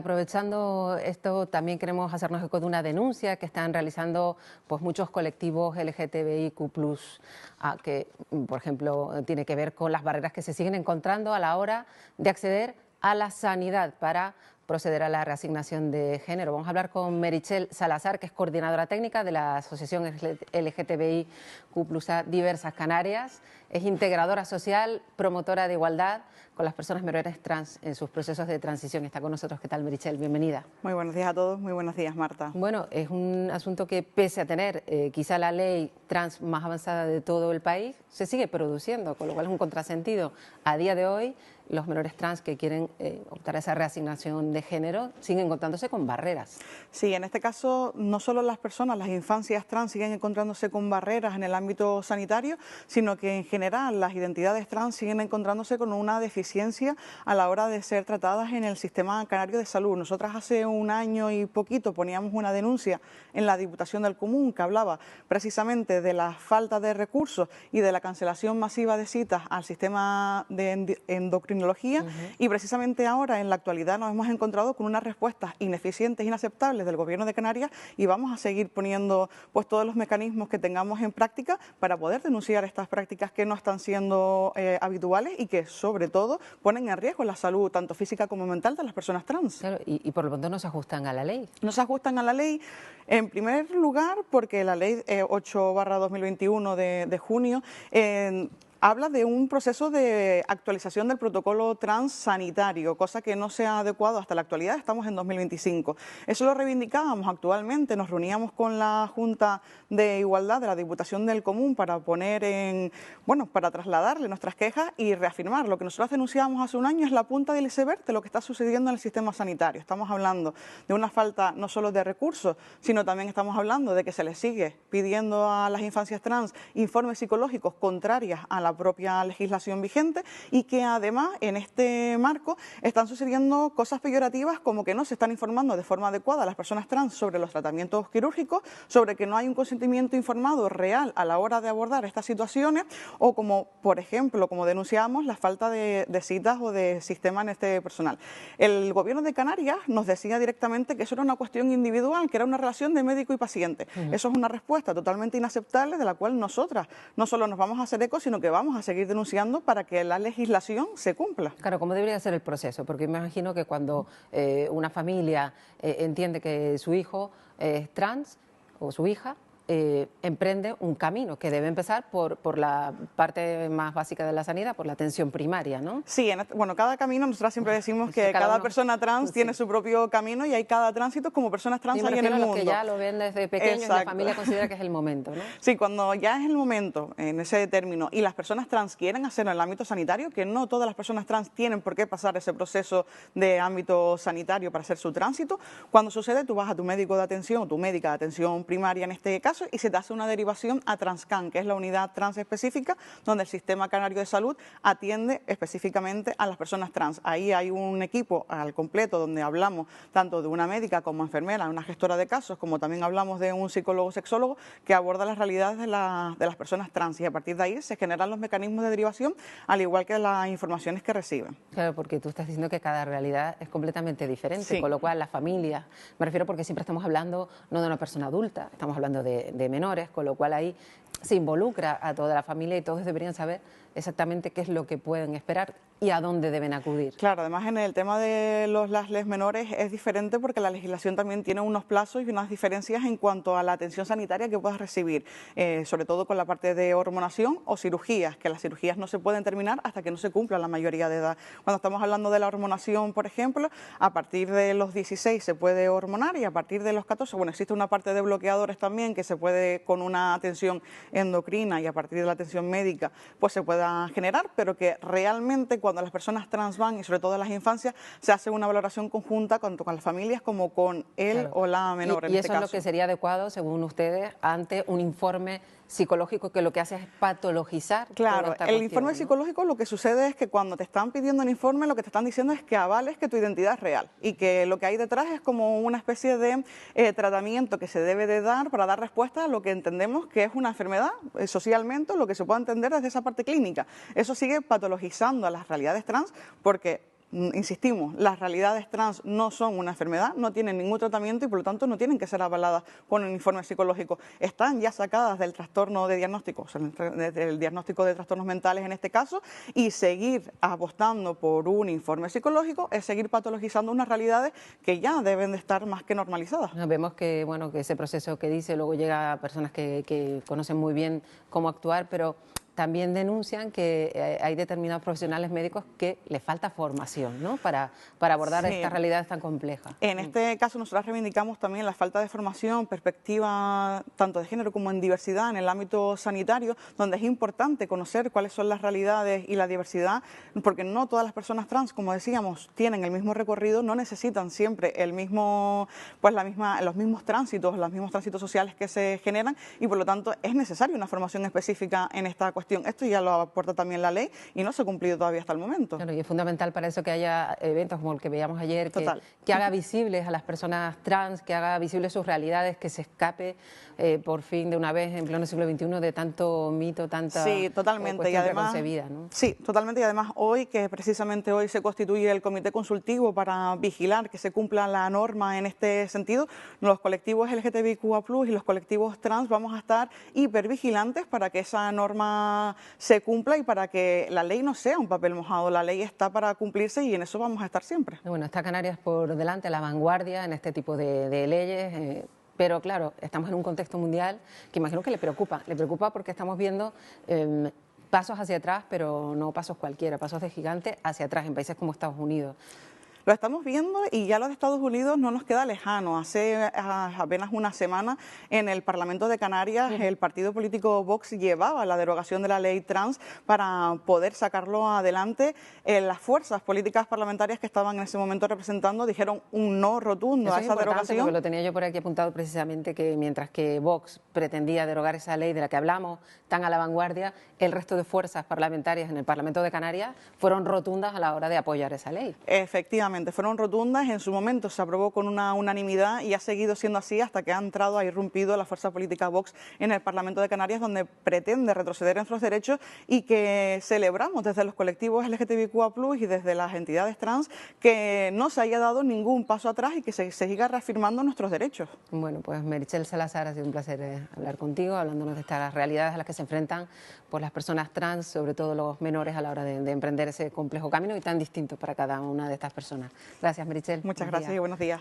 Aprovechando esto, también queremos hacernos eco de una denuncia que están realizando pues, muchos colectivos LGTBIQ+, que, por ejemplo, tiene que ver con las barreras que se siguen encontrando a la hora de acceder a la sanidad para proceder a la reasignación de género. Vamos a hablar con Meritxell Salazar, que es coordinadora técnica de la Asociación LGTBIQ+, Diversas Canarias. Es integradora social, promotora de igualdad con las personas menores trans en sus procesos de transición. Está con nosotros. ¿Qué tal, Meritxell? Bienvenida. Muy buenos días a todos. Muy buenos días, Marta. Bueno, es un asunto que, pese a tener quizá la ley trans más avanzada de todo el país, se sigue produciendo, con lo cual es un contrasentido. A día de hoy, los menores trans que quieren optar a esa reasignación de género siguen encontrándose con barreras. Sí, en este caso no solo las personas, las infancias trans siguen encontrándose con barreras en el ámbito sanitario, sino que en general las identidades trans siguen encontrándose con una deficiencia a la hora de ser tratadas en el sistema canario de salud. Nosotras hace un año y poquito poníamos una denuncia en la Diputación del Común que hablaba precisamente de la falta de recursos y de la cancelación masiva de citas al sistema de endocrinología. Y precisamente ahora, en la actualidad, nos hemos encontrado con unas respuestas ineficientes, inaceptables del Gobierno de Canarias, y vamos a seguir poniendo pues todos los mecanismos que tengamos en práctica para poder denunciar estas prácticas que no están siendo habituales y que, sobre todo, ponen en riesgo la salud tanto física como mental de las personas trans. Claro, y por lo tanto no se ajustan a la ley. No se ajustan a la ley, en primer lugar, porque la ley 8/2021 de junio habla de un proceso de actualización del protocolo trans sanitario, cosa que no se ha adecuado hasta la actualidad, estamos en 2025. Eso lo reivindicábamos actualmente, nos reuníamos con la Junta de Igualdad de la Diputación del Común para para trasladarle nuestras quejas y reafirmar. Lo que nosotros denunciábamos hace un año es la punta del iceberg de lo que está sucediendo en el sistema sanitario. Estamos hablando de una falta no solo de recursos, sino también estamos hablando de que se les sigue pidiendo a las infancias trans informes psicológicos contrarias a la propia legislación vigente y que además en este marco están sucediendo cosas peyorativas como que no se están informando de forma adecuada a las personas trans sobre los tratamientos quirúrgicos, sobre que no hay un consentimiento informado real a la hora de abordar estas situaciones o como, por ejemplo, como denunciamos, la falta de citas o de sistema en este personal. El Gobierno de Canarias nos decía directamente que eso era una cuestión individual, que era una relación de médico y paciente. Eso es una respuesta totalmente inaceptable de la cual nosotras no solo nos vamos a hacer eco, sino que vamos a seguir denunciando para que la legislación se cumpla. Claro, ¿cómo debería ser el proceso? Porque me imagino que cuando una familia entiende que su hijo es trans o su hija, emprende un camino que debe empezar por la parte más básica de la sanidad, por la atención primaria, ¿no? Sí, cada camino, nosotros siempre decimos que cada persona trans tiene su propio camino y hay cada tránsito como personas trans hay en el mundo. Los que ya lo ven desde pequeños y la familia considera que es el momento, ¿no? Sí, cuando ya es el momento, en ese término, y las personas trans quieren hacerlo en el ámbito sanitario, que no todas las personas trans tienen por qué pasar ese proceso de ámbito sanitario para hacer su tránsito, cuando sucede tú vas a tu médico de atención o tu médica de atención primaria en este caso y se te hace una derivación a Transcan, que es la unidad trans específica donde el Sistema Canario de Salud atiende específicamente a las personas trans. Ahí hay un equipo al completo donde hablamos tanto de una médica como enfermera, una gestora de casos, como también hablamos de un psicólogo sexólogo que aborda las realidades de las personas trans y a partir de ahí se generan los mecanismos de derivación al igual que las informaciones que reciben. Claro, porque tú estás diciendo que cada realidad es completamente diferente, sí. Con lo cual la familia, me refiero porque siempre estamos hablando no de una persona adulta, estamos hablando de menores, con lo cual ahí se involucra a toda la familia y todos deberían saber exactamente qué es lo que pueden esperar y a dónde deben acudir. Claro, además en el tema de las les menores es diferente porque la legislación también tiene unos plazos y unas diferencias en cuanto a la atención sanitaria que puedas recibir, sobre todo con la parte de hormonación o cirugías, que las cirugías no se pueden terminar hasta que no se cumpla la mayoría de edad. Cuando estamos hablando de la hormonación, por ejemplo, a partir de los 16 se puede hormonar y a partir de los 14, existe una parte de bloqueadores también que se puede con una atención endocrina y a partir de la atención médica pues se pueda generar, pero que realmente cuando las personas trans van y sobre todo en las infancias se hace una valoración conjunta tanto con las familias como con él o la menor. Y eso es lo que sería adecuado, según ustedes, ante un informe psicológico que lo que hace es patologizar. Claro, el informe psicológico lo que sucede es que cuando te están pidiendo el informe lo que te están diciendo es que avales que tu identidad es real y que lo que hay detrás es como una especie de tratamiento que se debe de dar para dar respuesta a lo que entendemos que es una enfermedad socialmente, lo que se puede entender desde esa parte clínica. Eso sigue patologizando a las realidades trans porque insistimos, las realidades trans no son una enfermedad, no tienen ningún tratamiento y por lo tanto no tienen que ser avaladas con un informe psicológico. Están ya sacadas del trastorno de diagnóstico, o sea, del diagnóstico de trastornos mentales en este caso, y seguir apostando por un informe psicológico es seguir patologizando unas realidades que ya deben de estar más que normalizadas. Vemos que, bueno, que ese proceso que dice luego llega a personas que conocen muy bien cómo actuar, pero también denuncian que hay determinados profesionales médicos que les falta formación, ¿no?, para abordar estas realidades tan complejas. En este caso nosotros reivindicamos también la falta de formación, perspectiva tanto de género como en diversidad en el ámbito sanitario, donde es importante conocer cuáles son las realidades y la diversidad, porque no todas las personas trans, como decíamos, tienen el mismo recorrido, no necesitan siempre el mismo, pues los mismos tránsitos sociales que se generan y por lo tanto es necesaria una formación específica en esta cuestión. Esto ya lo aporta también la ley y no se ha cumplido todavía hasta el momento. Claro, y es fundamental para eso que haya eventos como el que veíamos ayer, que haga visibles a las personas trans, que haga visibles sus realidades, que se escape por fin de una vez en pleno siglo XXI de tanto mito, tanta cuestión preconcebida, ¿no? Sí, totalmente. Y además hoy, que precisamente hoy se constituye el comité consultivo para vigilar que se cumpla la norma en este sentido, los colectivos LGTBIQA+ y los colectivos trans vamos a estar hipervigilantes para que esa norma se cumpla y para que la ley no sea un papel mojado. La ley está para cumplirse y en eso vamos a estar siempre. Bueno, está Canarias por delante, a la vanguardia en este tipo de leyes. Pero claro, estamos en un contexto mundial que imagino que le preocupa porque estamos viendo pasos hacia atrás, pero no pasos cualquiera, pasos de gigante hacia atrás en países como Estados Unidos. Lo estamos viendo y ya los de Estados Unidos no nos queda lejano. Hace apenas una semana en el Parlamento de Canarias el partido político Vox llevaba la derogación de la ley trans para poder sacarlo adelante. Las fuerzas políticas parlamentarias que estaban en ese momento representando dijeron un no rotundo a esa derogación. Porque lo tenía yo por aquí apuntado precisamente, que mientras que Vox pretendía derogar esa ley de la que hablamos tan a la vanguardia, el resto de fuerzas parlamentarias en el Parlamento de Canarias fueron rotundas a la hora de apoyar esa ley. Efectivamente, fueron rotundas, en su momento se aprobó con una unanimidad y ha seguido siendo así hasta que ha entrado, ha irrumpido la fuerza política Vox en el Parlamento de Canarias, donde pretende retroceder en nuestros derechos y que celebramos desde los colectivos LGTBIQA+ y desde las entidades trans que no se haya dado ningún paso atrás y que se siga reafirmando nuestros derechos. Bueno, pues Meritxell Salazar, ha sido un placer hablar contigo, hablándonos de estas realidades a las que se enfrentan pues, las personas trans, sobre todo los menores, a la hora de emprender ese complejo camino y tan distinto para cada una de estas personas. Gracias, Meritxell. Muchas gracias y buenos días.